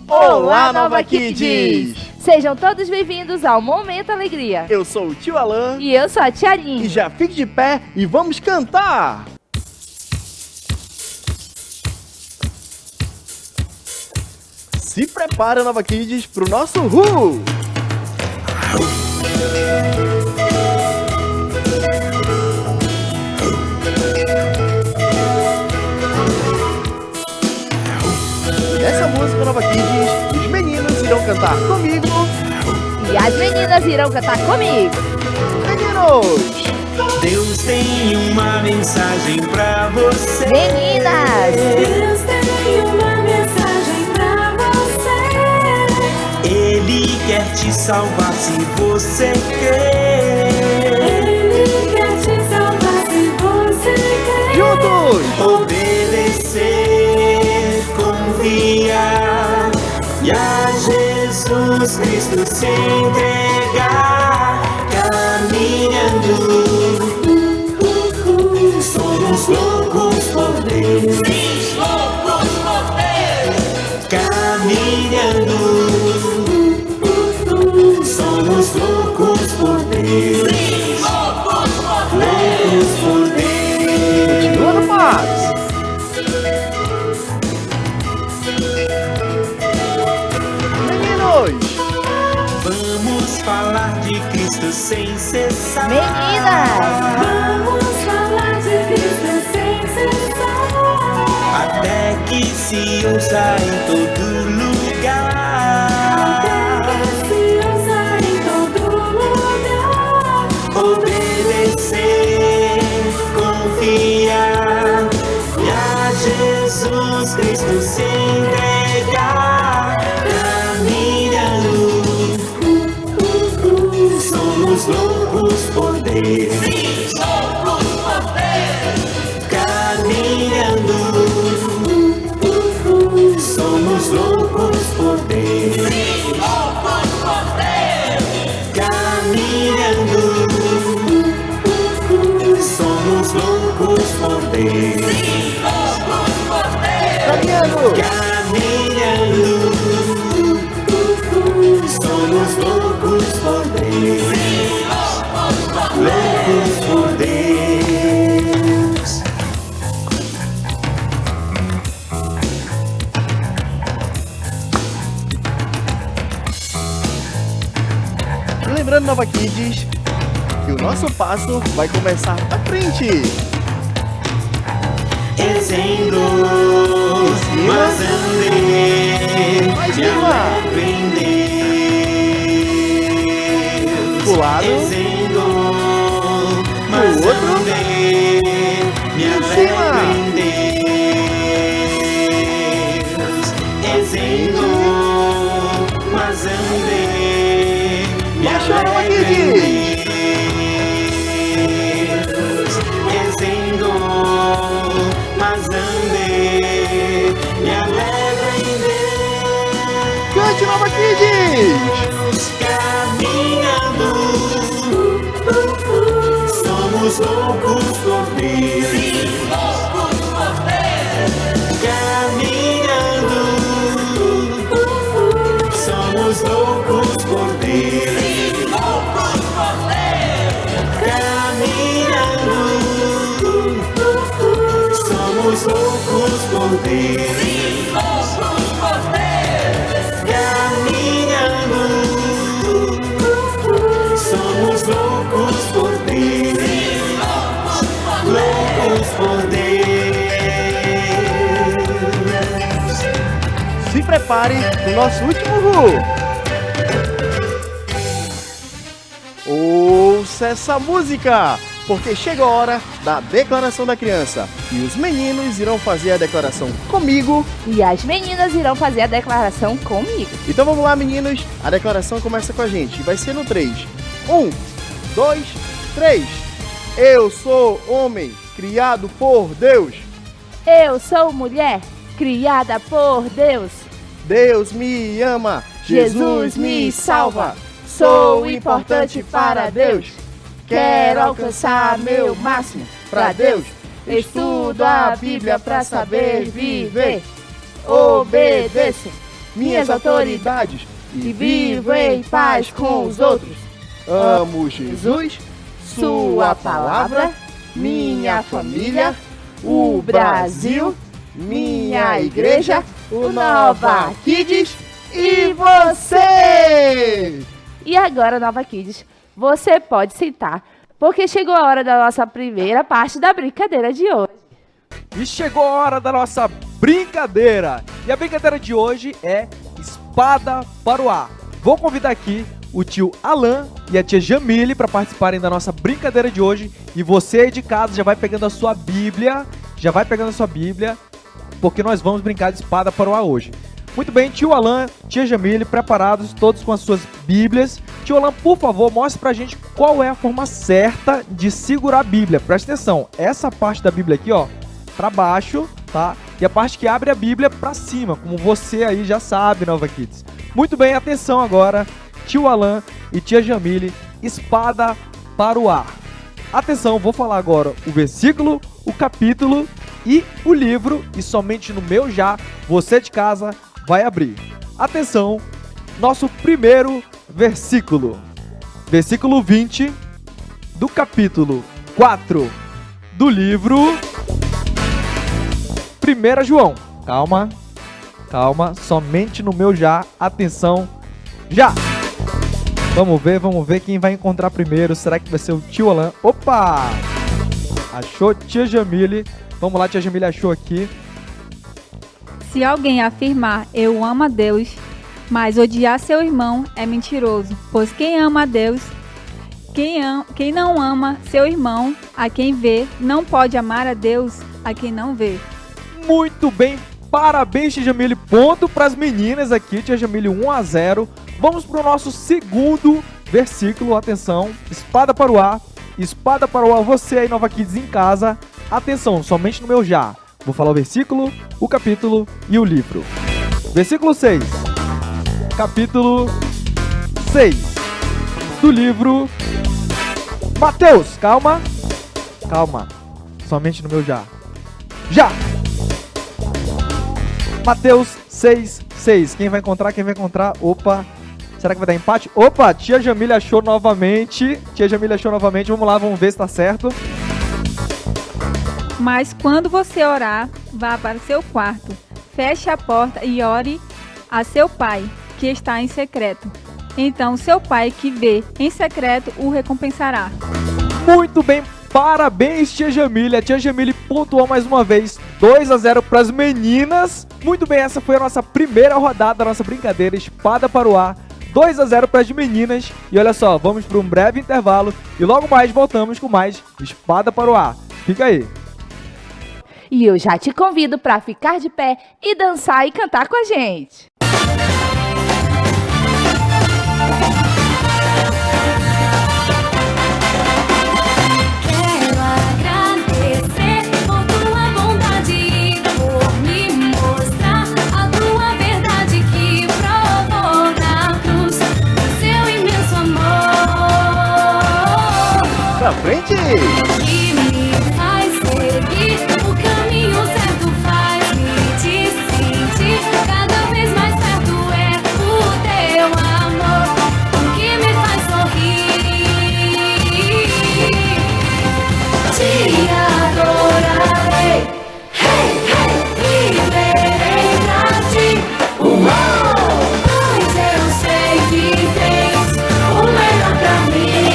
Olá, Nova Kids! Sejam todos bem-vindos ao Momento Alegria. Eu sou o tio Alan. E eu sou a tia Aline. E já fique de pé e vamos cantar! Se prepara, Nova Kids, pro nosso Ru! Nessa música, Nova Kids, os meninos irão cantar comigo. E as meninas irão cantar comigo. Meninos! Deus tem uma mensagem pra você. Meninas! Deus tem uma mensagem pra você. Ele quer te salvar se você crer. Ele quer te salvar se você quer. Juntos! Obedecer, confiar e a Jesus Cristo se entregar. Caminhando, somos loucos por Deus. Sim, loucos por Deus. Caminhando, somos loucos por Deus. Sim, loucos por Deus. Loucos por Deus. Continua no passo. Meninos! Vamos falar de Cristo sem cessar. Meninas! Vamos falar de Cristo sem cessar. Até que se ouça em todo lugar. Até que se ouça em todo lugar. Obedecer, confiar e a Jesus Cristo se entregar. Caminhando, somos loucos por Deus. Sim, loucos por Deus. Caminhando, somos loucos por Deus. Sim, loucos por Deus. Caminhando, somos loucos por Deus. Sim, loucos por Deus. Caminhando! Caminhando, somos loucos por Deus. Sim, loucos por Deus. Lembrando, Nova Kids, que o nosso passo vai começar da frente. Dizendo, mas andei, Mais me uma. alegro em Deus. Pro lado. Dizendo, mas Pro outro. andei, me Em alegro cima. em Deus. Dizendo, mas andei, me Baixa, Nova alegro em Kids. Deus. Dizendo, mas andei, me alegro em Deus. Cante, Nova Kids! Caminhando, somos loucos por Deus. Sim, loucos por Deus. Caminhando, somos loucos por Deus. Sim, loucos por Deus. Caminhando, somos loucos por Deus. Sim, loucos por Deus. Caminhando, somos loucos por Deus. Sim, loucos por Deus. Se prepare pro nosso último Ru! Ouça essa música! Porque chega a hora da declaração da criança. E os meninos irão fazer a declaração comigo. E as meninas irão fazer a declaração comigo. Então vamos lá, meninos. A declaração começa com a gente. Vai ser no 3. 1, 2, 3. Eu sou homem criado por Deus. Eu sou mulher criada por Deus. Deus me ama. Jesus me salva. Sou importante para Deus. Quero alcançar meu máximo para Deus. Estudo a Bíblia para saber viver. Obedeço. minhas autoridades e vivo em paz com os outros. Amo Jesus, sua palavra, minha família, o Brasil, minha igreja, o Nova Kids e você! E agora, Nova Kids, você pode sentar, porque chegou a hora da nossa primeira parte da brincadeira de hoje. E chegou a hora da nossa brincadeira. E a brincadeira de hoje é espada para o ar. Vou convidar aqui o tio Alan e a tia Jamile para participarem da nossa brincadeira de hoje. E você aí de casa já vai pegando a sua Bíblia, porque nós vamos brincar de espada para o ar hoje. Muito bem, tio Alan, tia Jamile, preparados todos com as suas Bíblias. Tio Alan, por favor, mostre pra gente qual é a forma certa de segurar a Bíblia. Presta atenção, essa parte da Bíblia aqui, ó, pra baixo, tá? E a parte que abre a Bíblia pra cima, como você aí já sabe, Nova Kids. Muito bem, atenção agora, tio Alan e tia Jamile, espada para o ar. Atenção, vou falar agora o versículo, o capítulo e o livro, e somente no meu já, você de casa vai abrir. Atenção, nosso primeiro versículo. Versículo 20 do capítulo 4 do livro 1 João. Calma, somente no meu já. Atenção, já! Vamos ver quem vai encontrar primeiro. Será que vai ser o tio Alan? Opa! Achou, tia Jamile. Vamos lá, tia Jamile achou aqui. Se alguém afirmar eu amo a Deus, mas odiar seu irmão é mentiroso, pois quem ama a Deus, quem não ama seu irmão, a quem vê, não pode amar a Deus, a quem não vê. Muito bem, parabéns, tia Jamile. Ponto para as meninas aqui, tia Jamile 1-0. Vamos para o nosso segundo versículo. Atenção, espada para o ar. Espada para o ar, você aí, Nova Kids em casa. Atenção, somente no meu já. Vou falar o versículo, o capítulo e o livro. Versículo 6. Capítulo 6 do livro Mateus. Calma. Somente no meu já. Já! Mateus 6:6. Quem vai encontrar? Opa. Será que vai dar empate? Opa, tia Jamile achou novamente. Vamos lá, vamos ver se tá certo. Mas quando você orar, vá para o seu quarto, feche a porta e ore a seu pai, que está em secreto. Então seu pai que vê em secreto o recompensará. Muito bem, parabéns, tia Jamile. A tia Jamile pontuou mais uma vez, 2-0 para as meninas. Muito bem, essa foi a nossa primeira rodada da nossa brincadeira espada para o ar. 2-0 para as meninas. E olha só, vamos para um breve intervalo e logo mais voltamos com mais espada para o ar. Fica aí. E eu já te convido para ficar de pé e dançar e cantar com a gente. Quero agradecer por tua bondade e por me mostrar a tua verdade que provou na cruz o seu imenso amor. Pra frente! Que me faz seguir o caminho certo, faz-me te sentir cada vez mais perto. É o teu amor o que me faz sorrir. Te adorarei, hey, hey, viverei pra ti. Pois eu sei que tens o melhor pra mim.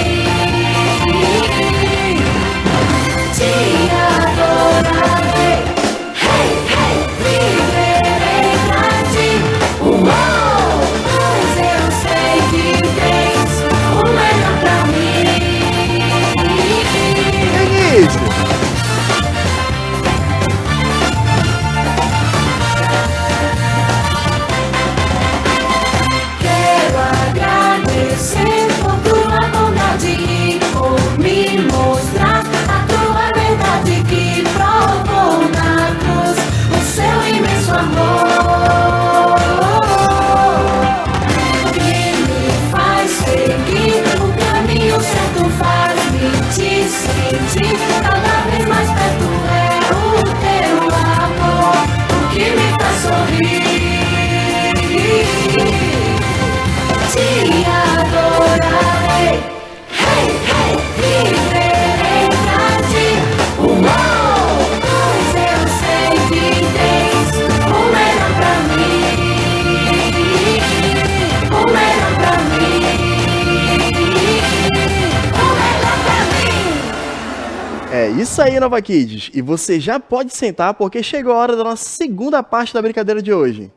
isso aí, Nova Kids. E você já pode sentar porque chegou a hora da nossa segunda parte da brincadeira de hoje.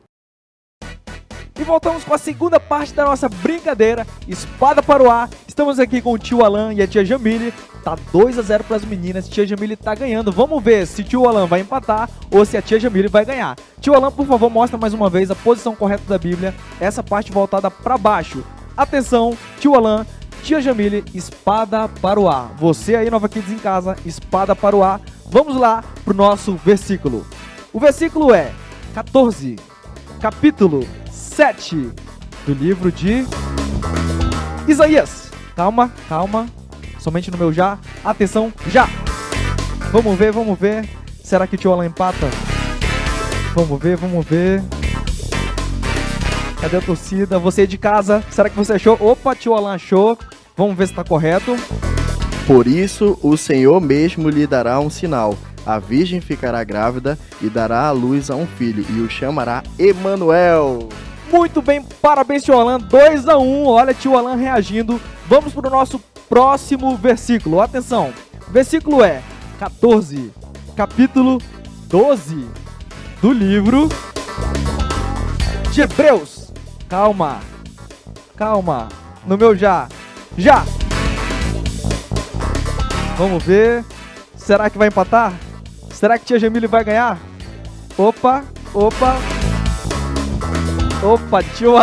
E voltamos com a segunda parte da nossa brincadeira, Espada para o Ar. Estamos aqui com o tio Alan e a tia Jamile. Tá 2-0 para as meninas, tia Jamile tá ganhando. Vamos ver se o tio Alan vai empatar ou se a tia Jamile vai ganhar. Tio Alan, por favor, mostra mais uma vez a posição correta da Bíblia. Essa parte voltada para baixo. Atenção, tio Alan, tia Jamile, espada para o ar. Você aí, Nova Kids em casa, espada para o ar. Vamos lá pro nosso versículo. O versículo é 14, capítulo 7 do livro de Isaías. Calma, calma. Somente no meu já. Atenção, já. Vamos ver. Será que o tio Alan empata? Vamos ver. Cadê a torcida? Você de casa, será que você achou? Opa, tio Alan achou. Vamos ver se tá correto. Por isso, o Senhor mesmo lhe dará um sinal. A virgem ficará grávida e dará à luz a um filho, e o chamará Emanuel. Muito bem, parabéns, tio Alan. 2-1. Olha, tio Alan reagindo. Vamos para o nosso próximo versículo. Atenção. O versículo é 14, capítulo 12 do livro de Hebreus. Calma. No meu já. Vamos ver. Será que vai empatar? Será que tia Jamile vai ganhar? Opa, tio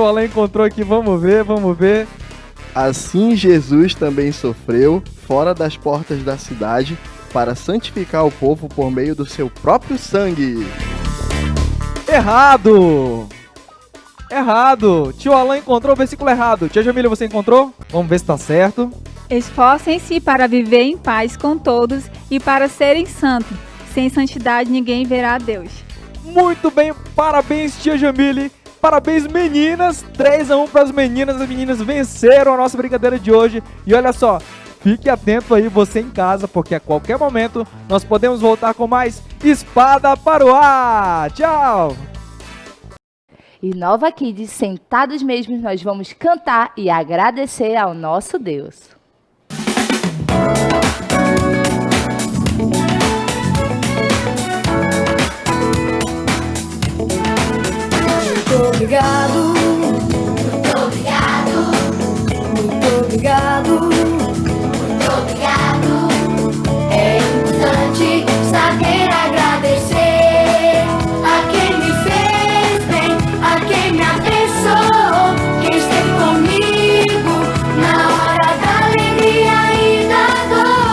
Alan encontrou aqui, vamos ver. Assim Jesus também sofreu fora das portas da cidade para santificar o povo por meio do seu próprio sangue. Errado! Tio Alan encontrou o versículo errado. Tia Jamile, você encontrou? Vamos ver se tá certo. Esforcem-se para viver em paz com todos e para serem santos. Sem santidade ninguém verá a Deus. Muito bem, parabéns, tia Jamile. Parabéns, meninas. 3-1 para as meninas. As meninas venceram a nossa brincadeira de hoje. E olha só, fique atento aí você em casa, porque a qualquer momento nós podemos voltar com mais Espada para o Ar. Tchau! E Nova Kids, sentados mesmo, nós vamos cantar e agradecer ao nosso Deus. Muito obrigado. Muito obrigado. Muito obrigado. Muito obrigado. É importante saber agradecer a quem me fez bem, a quem me abençoou, quem esteve comigo na hora da alegria e da dor.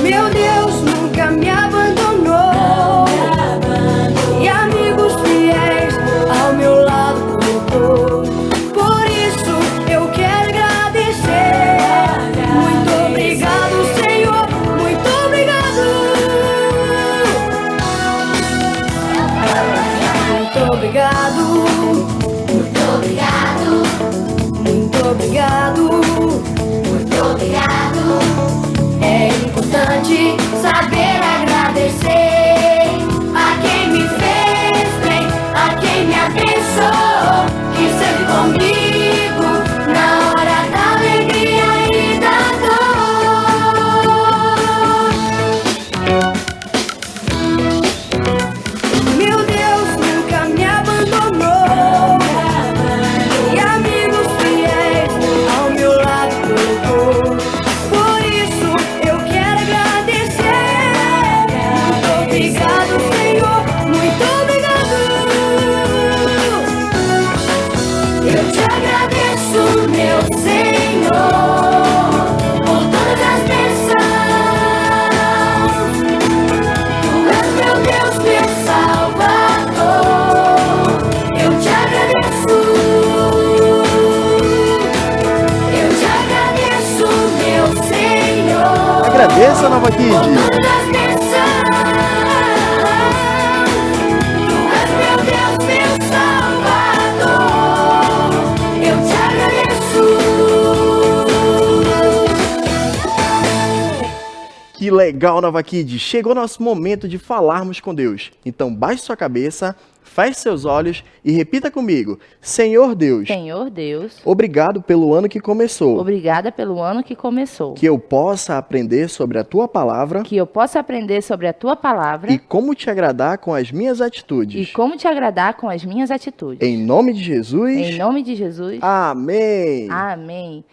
Meu Deus nunca me abandonou, e amigos fiéis ao meu lado colocou. Por isso eu quero agradecer. Muito obrigado, Senhor, muito obrigado. Muito obrigado. Muito obrigado. Muito obrigado. Muito obrigado. É importante saber agradecer a quem me fez bem, a quem me abençoou, que esteve comigo na hora da alegria e da dor. Meu Deus nunca me abandonou, e amigos fiéis ao meu lado colocou. Por isso eu quero agradecer. Muito obrigado, Senhor, muito obrigado. Eu te agradeço, meu Senhor, por todas as bênçãos. Tu és meu Deus, meu Salvador. Eu te agradeço. Eu te agradeço, meu Senhor. Agradeça, Nova Por Kids. todas as bênçãos. Tu és meu Deus, meu Salvador. Eu te agradeço. Que legal, Nova Kids! Chegou nosso momento de falarmos com Deus. Então baixe sua cabeça, Feche seus olhos e repita comigo. Senhor Deus, Senhor Deus, obrigado pelo ano que começou. obrigada pelo ano que começou. Que eu possa aprender sobre a tua palavra Que eu possa aprender sobre a tua palavra e como te agradar com as minhas e atitudes. como te agradar com as minhas atitudes. Em nome de Jesus. Em nome de Jesus. Amém. Amém.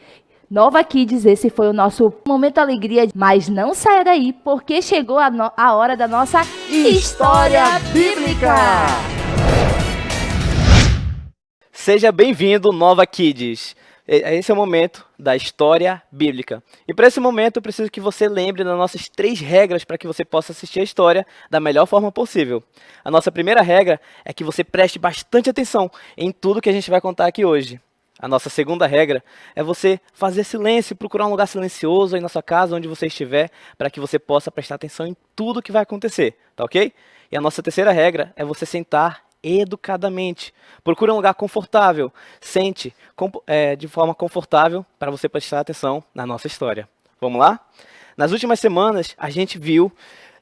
Nova Kids, esse foi o nosso momento alegria, mas não saia daí, porque chegou a hora da nossa História Bíblica. Seja bem-vindo, Nova Kids. Esse é o momento da História Bíblica. E para esse momento eu preciso que você lembre das nossas 3 regras para que você possa assistir a história da melhor forma possível. A nossa primeira regra é que você preste bastante atenção em tudo que a gente vai contar aqui hoje. A nossa segunda regra é você fazer silêncio, procurar um lugar silencioso aí na sua casa, onde você estiver, para que você possa prestar atenção em tudo que vai acontecer, tá ok? E a nossa terceira regra é você sentar educadamente. Procure um lugar confortável, sente de forma confortável para você prestar atenção na nossa história. Vamos lá? Nas últimas semanas, a gente viu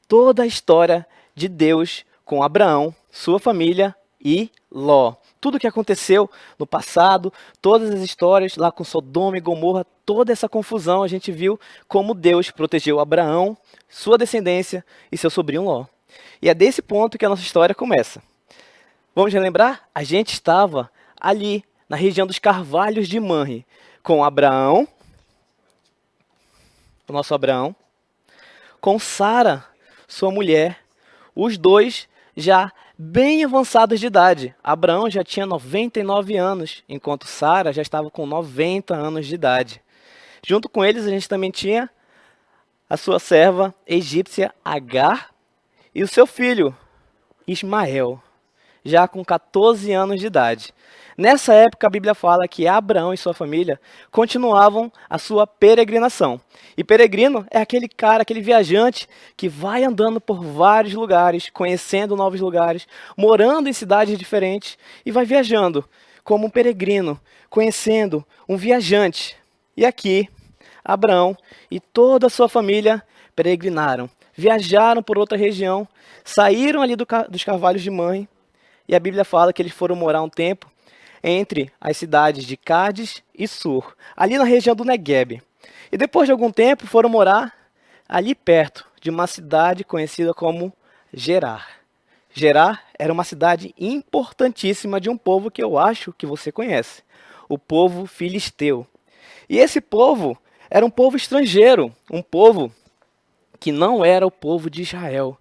toda a história de Deus com Abraão, sua família e Ló. Tudo o que aconteceu no passado, todas as histórias lá com Sodoma e Gomorra, toda essa confusão, a gente viu como Deus protegeu Abraão, sua descendência e seu sobrinho Ló. E é desse ponto que a nossa história começa. Vamos relembrar? A gente estava ali, na região dos Carvalhos de Manre, com Abraão, o nosso Abraão, com Sara, sua mulher, os dois já bem avançados de idade. Abraão já tinha 99 anos, enquanto Sara já estava com 90 anos de idade. Junto com eles, a gente também tinha a sua serva egípcia Agar e o seu filho Ismael, já com 14 anos de idade. Nessa época, a Bíblia fala que Abraão e sua família continuavam a sua peregrinação. E peregrino é aquele cara, aquele viajante que vai andando por vários lugares, conhecendo novos lugares, morando em cidades diferentes e vai viajando como um peregrino, conhecendo um viajante. E aqui, Abraão e toda a sua família peregrinaram, viajaram por outra região, saíram ali dos Carvalhos de Manre, e a Bíblia fala que eles foram morar um tempo entre as cidades de Cádiz e Sur, ali na região do Negueb. E depois de algum tempo foram morar ali perto de uma cidade conhecida como Gerar. Gerar era uma cidade importantíssima de um povo que eu acho que você conhece, o povo filisteu. E esse povo era um povo estrangeiro, um povo que não era o povo de Israel.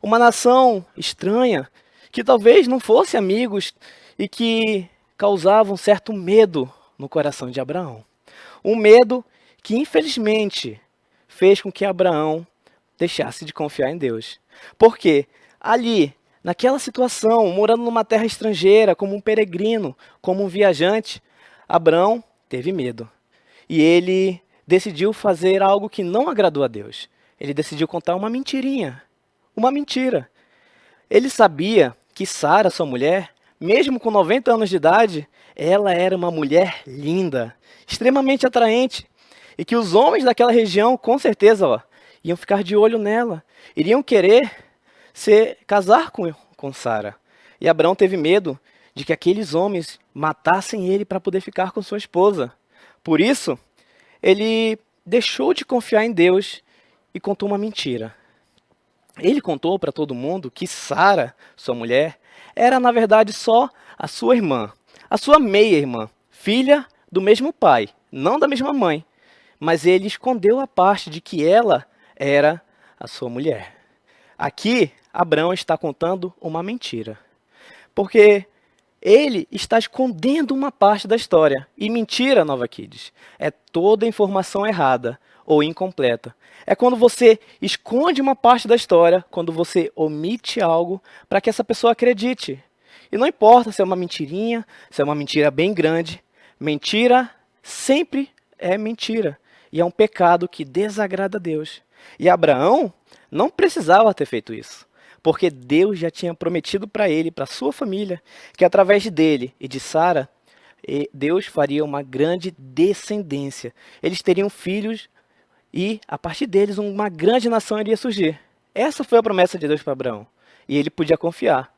Uma nação estranha, que talvez não fosse amigos e que causavam certo medo no coração de Abraão. Um medo que, infelizmente, fez com que Abraão deixasse de confiar em Deus. Porque ali, naquela situação, morando numa terra estrangeira, como um peregrino, como um viajante, Abraão teve medo. E ele decidiu fazer algo que não agradou a Deus. Ele decidiu contar uma mentirinha. Uma mentira. Ele sabia que Sara, sua mulher, mesmo com 90 anos de idade, ela era uma mulher linda, extremamente atraente, e que os homens daquela região, com certeza, iam ficar de olho nela, iriam querer casar com Sara. E Abraão teve medo de que aqueles homens matassem ele para poder ficar com sua esposa. Por isso, ele deixou de confiar em Deus e contou uma mentira. Ele contou para todo mundo que Sara, sua mulher, era na verdade só a sua irmã, a sua meia-irmã, filha do mesmo pai, não da mesma mãe. Mas ele escondeu a parte de que ela era a sua mulher. Aqui, Abraão está contando uma mentira. Porque ele está escondendo uma parte da história. E mentira, Nova Kids, é toda informação errada ou incompleta. É quando você esconde uma parte da história, quando você omite algo para que essa pessoa acredite. E não importa se é uma mentirinha, se é uma mentira bem grande, mentira sempre é mentira. E é um pecado que desagrada a Deus. E Abraão não precisava ter feito isso, porque Deus já tinha prometido para ele, para sua família, que através dele e de Sara, Deus faria uma grande descendência. Eles teriam filhos e, a partir deles, uma grande nação iria surgir. Essa foi a promessa de Deus para Abraão. E ele podia confiar.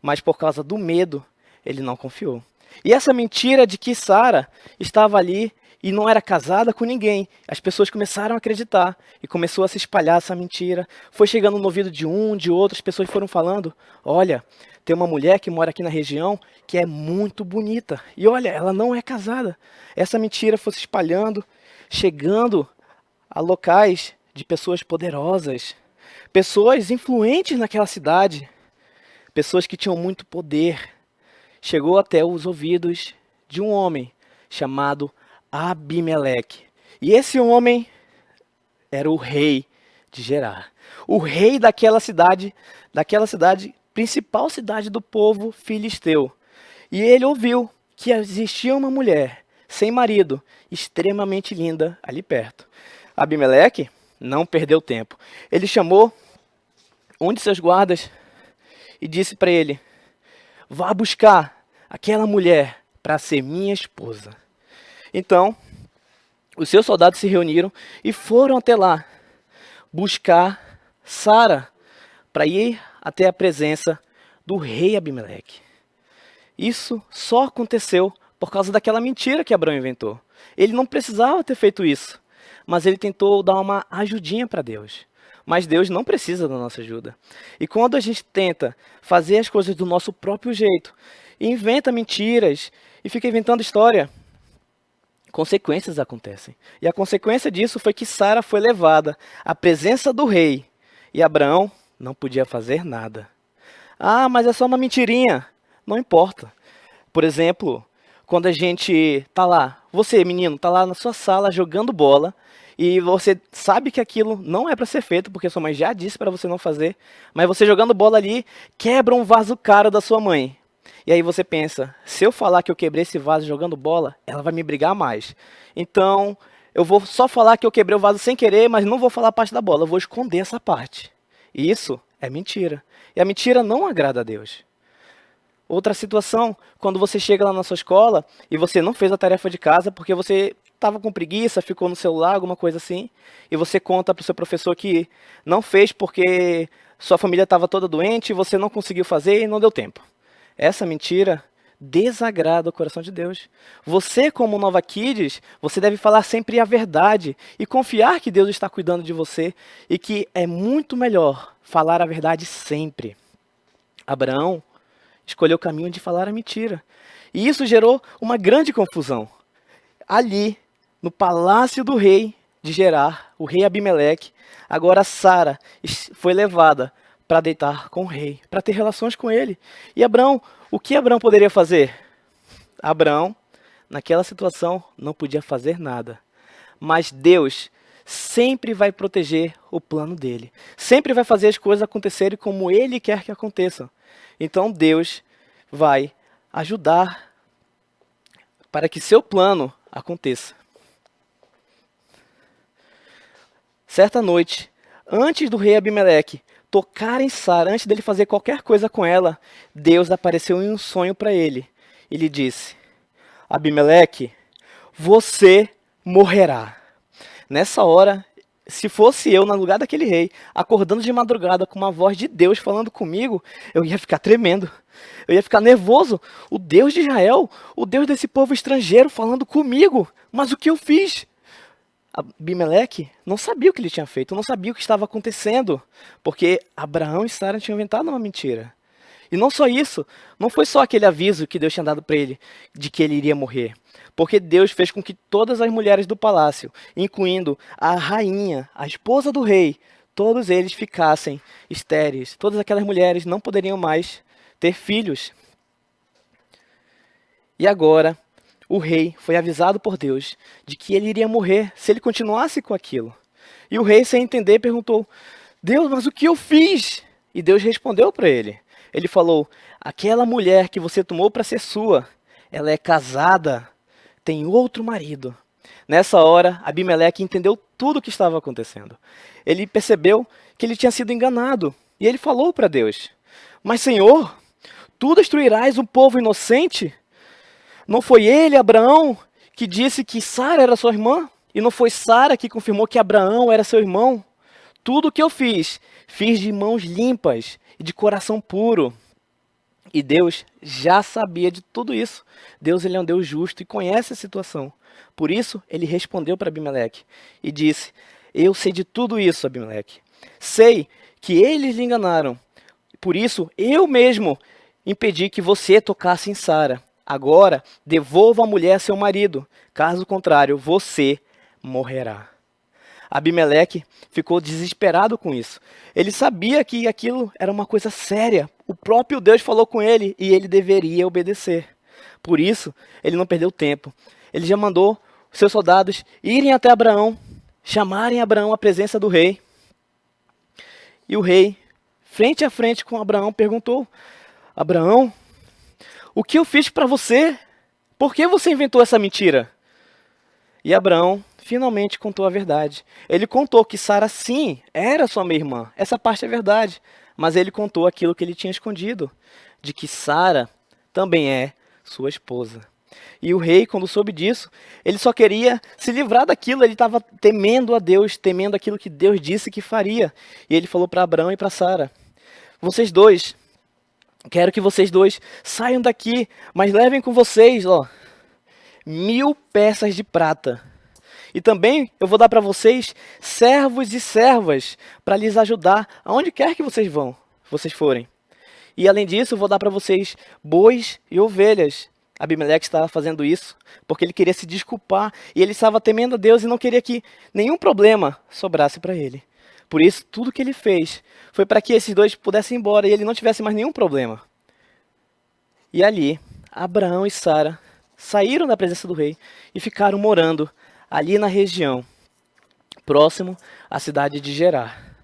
mas por causa do medo, ele não confiou. E essa mentira de que Sara estava ali e não era casada com ninguém, as pessoas começaram a acreditar e começou a se espalhar essa mentira. Foi chegando no ouvido de um, de outro, as pessoas foram falando: olha, tem uma mulher que mora aqui na região que é muito bonita. E olha, ela não é casada. Essa mentira foi se espalhando, chegando a locais de pessoas poderosas, pessoas influentes naquela cidade, pessoas que tinham muito poder. Chegou até os ouvidos de um homem chamado Abimeleque. E esse homem era o rei de Gerar, o rei daquela cidade, principal cidade do povo filisteu. E ele ouviu que existia uma mulher sem marido, extremamente linda, ali perto. Abimeleque não perdeu tempo. Ele chamou um de seus guardas e disse para ele: vá buscar aquela mulher para ser minha esposa. Então, os seus soldados se reuniram e foram até lá buscar Sara para ir até a presença do rei Abimeleque. Isso só aconteceu por causa daquela mentira que Abraão inventou. Ele não precisava ter feito isso, mas ele tentou dar uma ajudinha para Deus. Mas Deus não precisa da nossa ajuda. E quando a gente tenta fazer as coisas do nosso próprio jeito, e inventa mentiras e fica inventando história, consequências acontecem. E a consequência disso foi que Sara foi levada à presença do rei e Abraão não podia fazer nada. Ah, mas é só uma mentirinha. Não importa. Por exemplo, quando a gente tá lá, você, menino, tá lá na sua sala jogando bola e você sabe que aquilo não é para ser feito, porque sua mãe já disse para você não fazer, mas você jogando bola ali, quebra um vaso caro da sua mãe. E aí você pensa: se eu falar que eu quebrei esse vaso jogando bola, ela vai me brigar mais. Então, eu vou só falar que eu quebrei o vaso sem querer, mas não vou falar a parte da bola, eu vou esconder essa parte. E isso é mentira. E a mentira não agrada a Deus. Outra situação, quando você chega lá na sua escola e você não fez a tarefa de casa porque você estava com preguiça, ficou no celular, alguma coisa assim, e você conta para o seu professor que não fez porque sua família estava toda doente e você não conseguiu fazer e não deu tempo. Essa mentira desagrada o coração de Deus. Você, como Nova Kids, você deve falar sempre a verdade e confiar que Deus está cuidando de você e que é muito melhor falar a verdade sempre. Abraão escolheu o caminho de falar a mentira. E isso gerou uma grande confusão. Ali, no palácio do rei de Gerar, o rei Abimeleque, agora Sara foi levada para deitar com o rei, para ter relações com ele. E Abraão, o que Abraão poderia fazer? Abraão, naquela situação, não podia fazer nada. Mas Deus sempre vai proteger o plano dele. Sempre vai fazer as coisas acontecerem como ele quer que aconteçam. Então Deus vai ajudar para que seu plano aconteça. Certa noite, antes do rei Abimeleque tocar em Sara, antes dele fazer qualquer coisa com ela, Deus apareceu em um sonho para ele. Ele disse: Abimeleque, você morrerá. Nessa hora, se fosse eu no lugar daquele rei, acordando de madrugada com uma voz de Deus falando comigo, eu ia ficar tremendo. Eu ia ficar nervoso. O Deus de Israel, o Deus desse povo estrangeiro falando comigo. Mas o que eu fiz? Abimeleque não sabia o que ele tinha feito, não sabia o que estava acontecendo, porque Abraão e Sara tinham inventado uma mentira. E não só isso, não foi só aquele aviso que Deus tinha dado para ele de que ele iria morrer, porque Deus fez com que todas as mulheres do palácio, incluindo a rainha, a esposa do rei, todos eles ficassem estéreis. Todas aquelas mulheres não poderiam mais ter filhos. E agora, o rei foi avisado por Deus de que ele iria morrer se ele continuasse com aquilo. E o rei, sem entender, perguntou: Deus, mas o que eu fiz? E Deus respondeu para ele. Ele falou: aquela mulher que você tomou para ser sua, ela é casada, tem outro marido. Nessa hora, Abimeleque entendeu tudo o que estava acontecendo. Ele percebeu que ele tinha sido enganado. E ele falou para Deus: mas Senhor, tu destruirás um povo inocente? Não foi ele, Abraão, que disse que Sara era sua irmã? E não foi Sara que confirmou que Abraão era seu irmão? Tudo o que eu fiz, fiz de mãos limpas e de coração puro. E Deus já sabia de tudo isso. Deus, ele é um Deus justo e conhece a situação. Por isso, ele respondeu para Abimeleque e disse: eu sei de tudo isso, Abimeleque. Sei que eles lhe enganaram. Por isso, eu mesmo impedi que você tocasse em Sara. Agora, devolva a mulher a seu marido. Caso contrário, você morrerá. Abimeleque ficou desesperado com isso. Ele sabia que aquilo era uma coisa séria. O próprio Deus falou com ele e ele deveria obedecer. Por isso, ele não perdeu tempo. Ele já mandou seus soldados irem até Abraão, chamarem Abraão à presença do rei. E o rei, frente a frente com Abraão, perguntou: Abraão, o que eu fiz para você? Por que você inventou essa mentira? E Abraão finalmente contou a verdade. Ele contou que Sara, sim, era sua meia-irmã. Essa parte é verdade. Mas ele contou aquilo que ele tinha escondido, de que Sara também é sua esposa. E o rei, quando soube disso, ele só queria se livrar daquilo. Ele estava temendo a Deus, temendo aquilo que Deus disse que faria. E ele falou para Abraão e para Sara: vocês dois, quero que vocês dois saiam daqui, mas levem com vocês, 1000 peças de prata. E também eu vou dar para vocês servos e servas para lhes ajudar aonde quer que vocês forem. E além disso, eu vou dar para vocês bois e ovelhas. Abimeleque estava fazendo isso porque ele queria se desculpar e ele estava temendo a Deus e não queria que nenhum problema sobrasse para ele. Por isso, tudo que ele fez foi para que esses dois pudessem ir embora e ele não tivesse mais nenhum problema. E ali, Abraão e Sara saíram da presença do rei e ficaram morando ali na região, próximo à cidade de Gerar.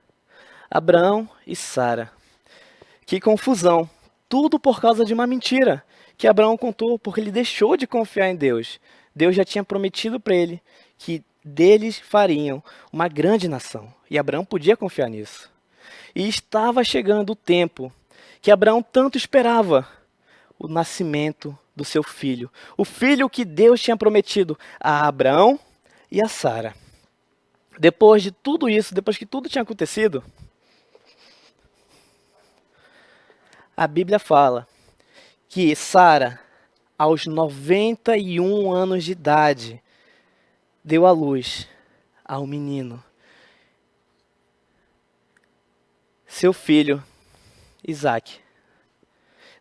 Abraão e Sara. Que confusão! Tudo por causa de uma mentira que Abraão contou, porque ele deixou de confiar em Deus. Deus já tinha prometido para ele que deles fariam uma grande nação. E Abraão podia confiar nisso. E estava chegando o tempo que Abraão tanto esperava, o nascimento do seu filho. O filho que Deus tinha prometido a Abraão e a Sara. Depois de tudo isso, depois que tudo tinha acontecido, a Bíblia fala que Sara, aos 91 anos de idade, deu à luz ao menino, seu filho, Isaque.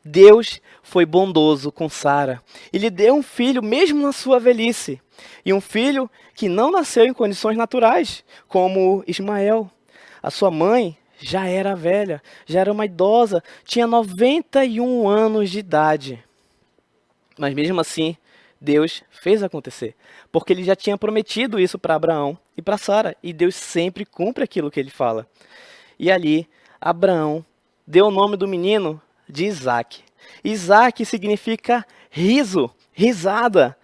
Deus foi bondoso com Sara e lhe deu um filho mesmo na sua velhice. E um filho que não nasceu em condições naturais, como Ismael. A sua mãe já era velha, já era uma idosa, tinha 91 anos de idade. Mas mesmo assim, Deus fez acontecer, porque ele já tinha prometido isso para Abraão e para Sara, e Deus sempre cumpre aquilo que ele fala. E ali, Abraão deu o nome do menino de Isaque. Isaque significa riso, risada.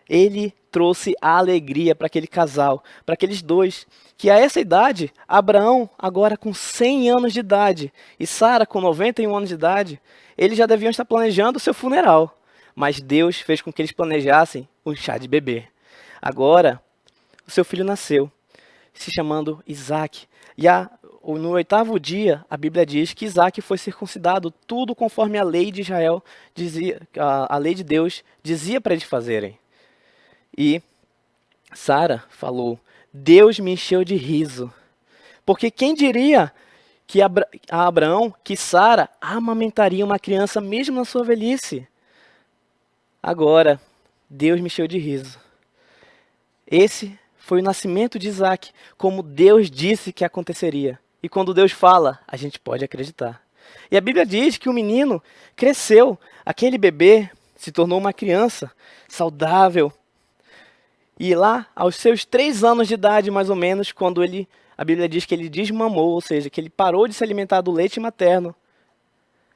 Ele trouxe a alegria para aquele casal, para aqueles dois, que a essa idade, Abraão agora com 100 anos de idade e Sara com 91 anos de idade, eles já deviam estar planejando o seu funeral. Mas Deus fez com que eles planejassem um chá de bebê. Agora, o seu filho nasceu, se chamando Isaque. E no 8º dia, a Bíblia diz que Isaque foi circuncidado, tudo conforme a lei de Israel dizia, a lei de Deus dizia para eles fazerem. E Sara falou: Deus me encheu de riso. Porque quem diria que a Abraão, que Sara amamentaria uma criança mesmo na sua velhice? Agora, Deus me encheu de riso. Esse foi o nascimento de Isaque, como Deus disse que aconteceria. E quando Deus fala, a gente pode acreditar. E a Bíblia diz que o menino cresceu, aquele bebê se tornou uma criança saudável. E lá, aos seus 3 anos de idade, mais ou menos, quando a Bíblia diz que ele desmamou, ou seja, que ele parou de se alimentar do leite materno,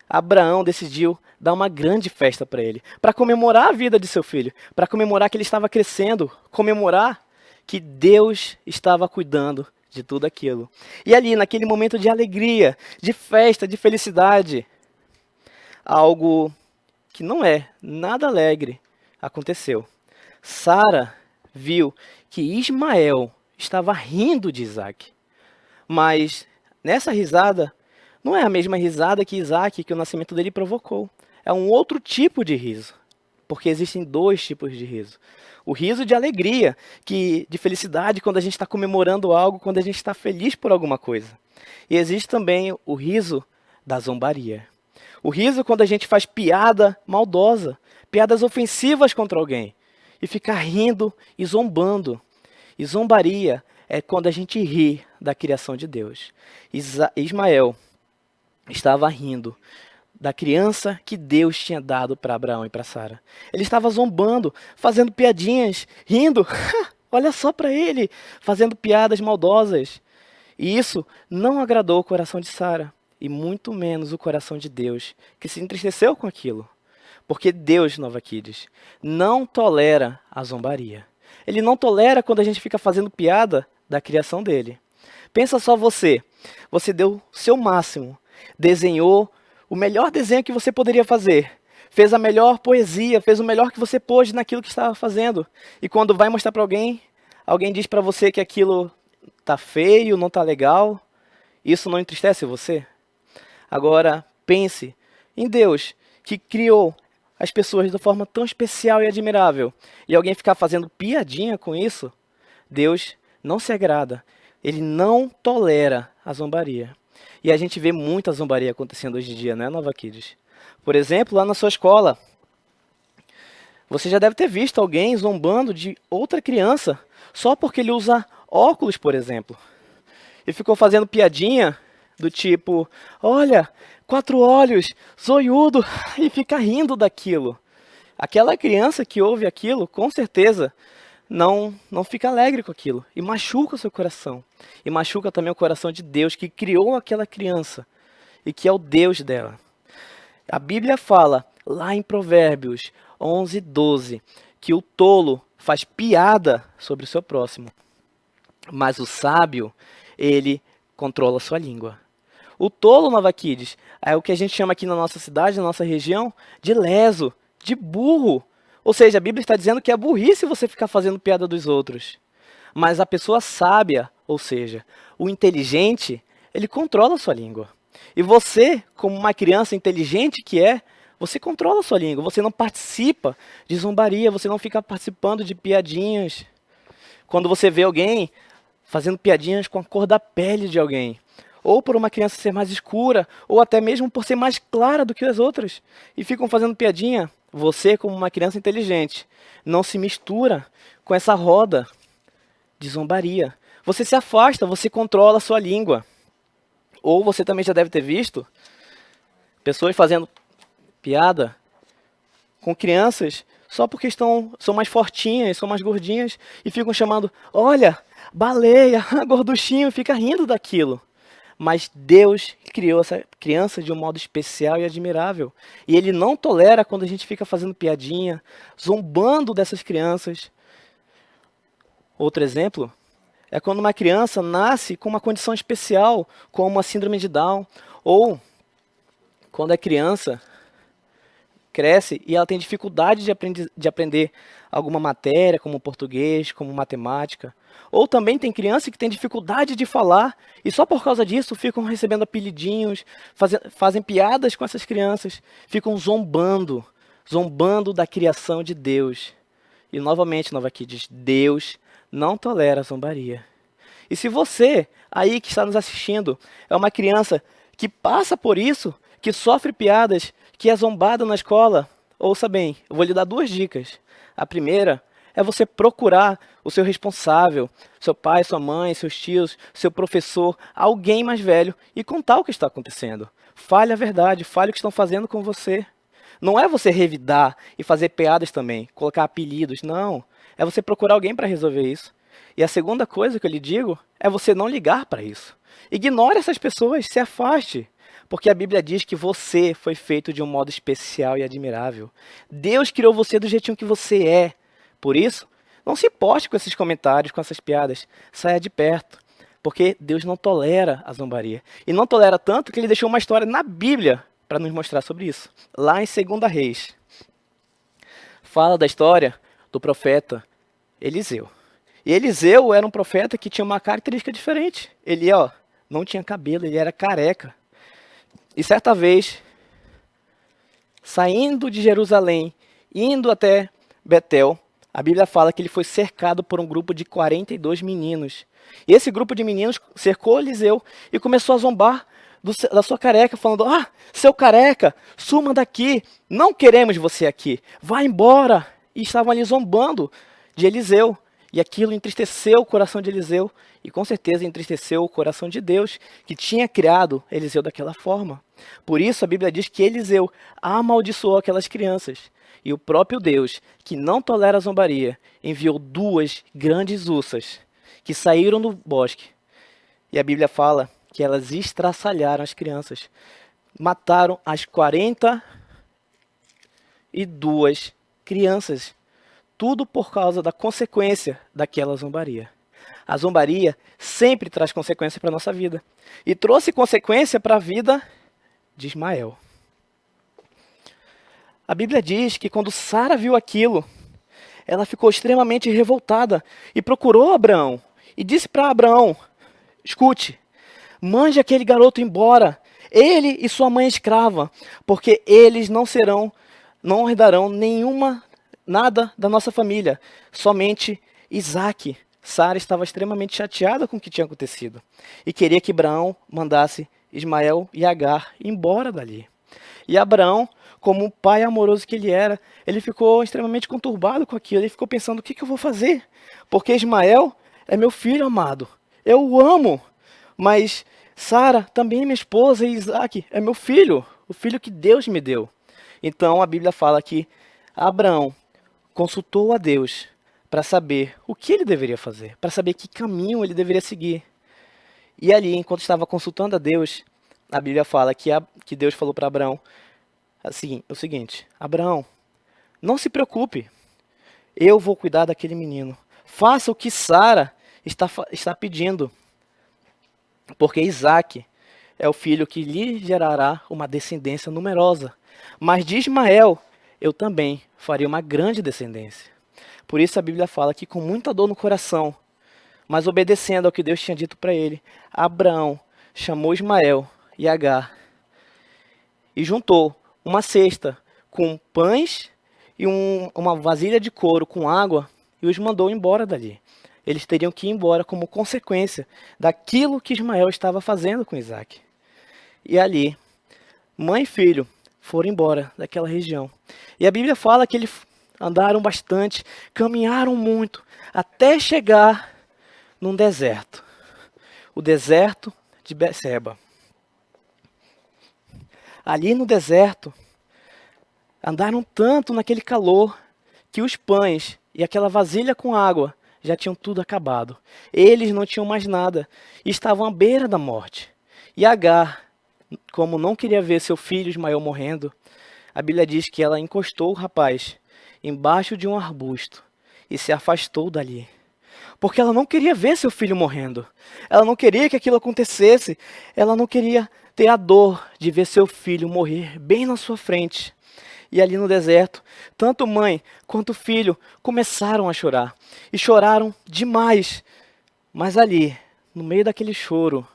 Abraão decidiu dar uma grande festa para ele, para comemorar a vida de seu filho, para comemorar que ele estava crescendo, comemorar que Deus estava cuidando de tudo aquilo. E ali, naquele momento de alegria, de festa, de felicidade, algo que não é nada alegre aconteceu. Sara viu que Ismael estava rindo de Isaque. Mas nessa risada, não é a mesma risada que Isaque, que o nascimento dele provocou. é um outro tipo de riso, porque existem dois tipos de riso. O riso de alegria, de felicidade, quando a gente está comemorando algo, quando a gente está feliz por alguma coisa. E existe também o riso da zombaria. O riso quando a gente faz piada maldosa, piadas ofensivas contra alguém, e fica rindo e zombando. E zombaria é quando a gente ri da criação de Deus. Ismael estava rindo da criança que Deus tinha dado para Abraão e para Sara. Ele estava zombando, fazendo piadinhas, rindo. Olha só para ele, fazendo piadas maldosas. E isso não agradou o coração de Sara, e muito menos o coração de Deus, que se entristeceu com aquilo. Porque Deus, Nova Kids, não tolera a zombaria. Ele não tolera quando a gente fica fazendo piada da criação dele. Pensa só você deu o seu máximo, desenhou o melhor desenho que você poderia fazer, fez a melhor poesia, fez o melhor que você pôde naquilo que estava fazendo. E quando vai mostrar para alguém, alguém diz para você que aquilo tá feio, não tá legal. Isso não entristece você? Agora, pense em Deus, que criou as pessoas de forma tão especial e admirável, e alguém ficar fazendo piadinha com isso, Deus não se agrada. Ele não tolera a zombaria. E a gente vê muita zombaria acontecendo hoje em dia, né, Nova Kids? Por exemplo, lá na sua escola, você já deve ter visto alguém zombando de outra criança, só porque ele usa óculos, por exemplo. E ficou fazendo piadinha do tipo, olha, 4 olhos, zoiudo, e fica rindo daquilo. Aquela criança que ouve aquilo, com certeza, não fica alegre com aquilo. E machuca o seu coração. E machuca também o coração de Deus, que criou aquela criança. E que é o Deus dela. A Bíblia fala, lá em Provérbios 11:12, que o tolo faz piada sobre o seu próximo. Mas o sábio, ele controla a sua língua. O tolo, Nova Kids, é o que a gente chama aqui na nossa cidade, na nossa região, de leso, de burro. Ou seja, a Bíblia está dizendo que é burrice você ficar fazendo piada dos outros. Mas a pessoa sábia, ou seja, o inteligente, ele controla a sua língua. E você, como uma criança inteligente que é, você controla a sua língua. Você não participa de zombaria, você não fica participando de piadinhas. Quando você vê alguém fazendo piadinhas com a cor da pele de alguém, ou por uma criança ser mais escura, ou até mesmo por ser mais clara do que as outras, e ficam fazendo piadinha, você, como uma criança inteligente, não se mistura com essa roda de zombaria. Você se afasta, você controla a sua língua. Ou você também já deve ter visto pessoas fazendo piada com crianças só porque são mais fortinhas, são mais gordinhas, e ficam chamando, olha, baleia, gorduchinho, fica rindo daquilo. Mas Deus criou essa criança de um modo especial e admirável. E Ele não tolera quando a gente fica fazendo piadinha, zombando dessas crianças. Outro exemplo é quando uma criança nasce com uma condição especial, como a síndrome de Down. Ou quando a criança cresce e ela tem dificuldade de aprender alguma matéria, como português, como matemática. Ou também tem criança que tem dificuldade de falar e só por causa disso ficam recebendo apelidinhos, fazem piadas com essas crianças, ficam zombando da criação de Deus. E novamente, Nova Kids, Deus não tolera a zombaria. E se você, aí que está nos assistindo, é uma criança que passa por isso, que sofre piadas, que é zombado na escola, ouça bem, eu vou lhe dar 2 dicas. A primeira é você procurar o seu responsável, seu pai, sua mãe, seus tios, seu professor, alguém mais velho, e contar o que está acontecendo. Fale a verdade, fale o que estão fazendo com você. Não é você revidar e fazer piadas também, colocar apelidos, não. É você procurar alguém para resolver isso. E a segunda coisa que eu lhe digo é você não ligar para isso. Ignore essas pessoas, se afaste. Porque a Bíblia diz que você foi feito de um modo especial e admirável. Deus criou você do jeitinho que você é. Por isso, não se importe com esses comentários, com essas piadas. Saia de perto. Porque Deus não tolera a zombaria. E não tolera tanto que Ele deixou uma história na Bíblia para nos mostrar sobre isso. Lá em 2 Reis. Fala da história do profeta Eliseu. E Eliseu era um profeta que tinha uma característica diferente. Ele, não tinha cabelo, ele era careca. E certa vez, saindo de Jerusalém, indo até Betel, a Bíblia fala que ele foi cercado por um grupo de 42 meninos. E esse grupo de meninos cercou Eliseu e começou a zombar da sua careca, falando: ah, seu careca, suma daqui, não queremos você aqui, vá embora. E estavam ali zombando de Eliseu. E aquilo entristeceu o coração de Eliseu e com certeza entristeceu o coração de Deus, que tinha criado Eliseu daquela forma. Por isso a Bíblia diz que Eliseu amaldiçoou aquelas crianças. E o próprio Deus, que não tolera a zombaria, enviou 2 grandes ursas que saíram do bosque. E a Bíblia fala que elas estraçalharam as crianças. Mataram as 42 crianças. Tudo por causa da consequência daquela zombaria. A zombaria sempre traz consequência para a nossa vida. E trouxe consequência para a vida de Ismael. A Bíblia diz que quando Sara viu aquilo, ela ficou extremamente revoltada e procurou Abraão. E disse para Abraão: escute, mande aquele garoto embora, ele e sua mãe escrava, porque eles não herdarão nada da nossa família, somente Isaque. Sara estava extremamente chateada com o que tinha acontecido e queria que Abraão mandasse Ismael e Agar embora dali. E Abraão, como o pai amoroso que ele era, ele ficou extremamente conturbado com aquilo. Ele ficou pensando: o que eu vou fazer? Porque Ismael é meu filho amado, eu o amo, mas Sara também é minha esposa e Isaque é meu filho, o filho que Deus me deu. Então a Bíblia fala que Abraão consultou a Deus para saber o que ele deveria fazer, para saber que caminho ele deveria seguir. E ali, enquanto estava consultando a Deus, a Bíblia fala que Deus falou para Abraão assim, o seguinte: Abraão, não se preocupe, eu vou cuidar daquele menino. Faça o que Sara está pedindo, porque Isaque é o filho que lhe gerará uma descendência numerosa. Mas de Ismael eu também faria uma grande descendência. Por isso a Bíblia fala que com muita dor no coração, mas obedecendo ao que Deus tinha dito para ele, Abraão chamou Ismael e Agar e juntou uma cesta com pães e uma vasilha de couro com água e os mandou embora dali. Eles teriam que ir embora como consequência daquilo que Ismael estava fazendo com Isaque. E ali, mãe e filho foram embora daquela região. E a Bíblia fala que eles andaram bastante, caminharam muito, até chegar num deserto. O deserto de Beceba. Ali no deserto, andaram tanto naquele calor que os pães e aquela vasilha com água já tinham tudo acabado. Eles não tinham mais nada e estavam à beira da morte. E Agar, como não queria ver seu filho Ismael morrendo, a Bíblia diz que ela encostou o rapaz embaixo de um arbusto e se afastou dali. Porque ela não queria ver seu filho morrendo. Ela não queria que aquilo acontecesse. Ela não queria ter a dor de ver seu filho morrer bem na sua frente. E ali no deserto, tanto mãe quanto filho começaram a chorar. E choraram demais. Mas ali, no meio daquele choro,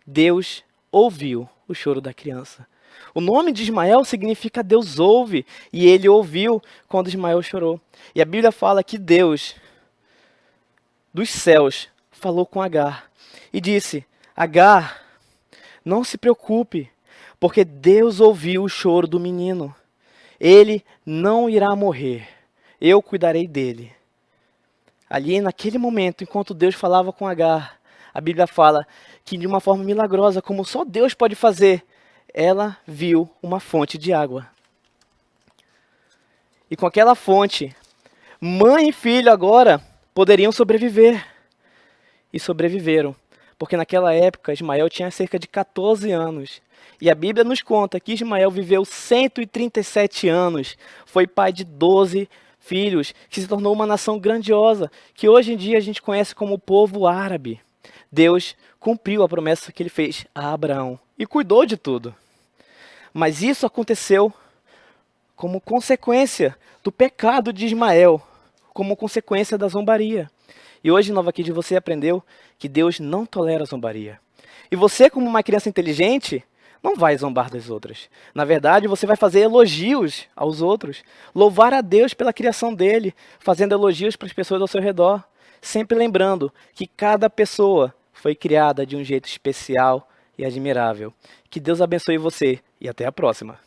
Deus ouviu o choro da criança. O nome de Ismael significa Deus ouve. E ele ouviu quando Ismael chorou. E a Bíblia fala que Deus, dos céus, falou com Agar. E disse: Agar, não se preocupe, porque Deus ouviu o choro do menino. Ele não irá morrer. Eu cuidarei dele. Ali, naquele momento, enquanto Deus falava com Agar, a Bíblia fala que de uma forma milagrosa, como só Deus pode fazer, ela viu uma fonte de água. E com aquela fonte, mãe e filho agora poderiam sobreviver. E sobreviveram. Porque naquela época, Ismael tinha cerca de 14 anos. E a Bíblia nos conta que Ismael viveu 137 anos. Foi pai de 12 filhos, que se tornou uma nação grandiosa, que hoje em dia a gente conhece como o povo árabe. Deus cumpriu a promessa que ele fez a Abraão e cuidou de tudo. Mas isso aconteceu como consequência do pecado de Ismael, como consequência da zombaria. E hoje, Nova Kid, você aprendeu que Deus não tolera a zombaria. E você, como uma criança inteligente, não vai zombar das outras. Na verdade, você vai fazer elogios aos outros, louvar a Deus pela criação dele, fazendo elogios para as pessoas ao seu redor, sempre lembrando que cada pessoa foi criada de um jeito especial e admirável. Que Deus abençoe você e até a próxima.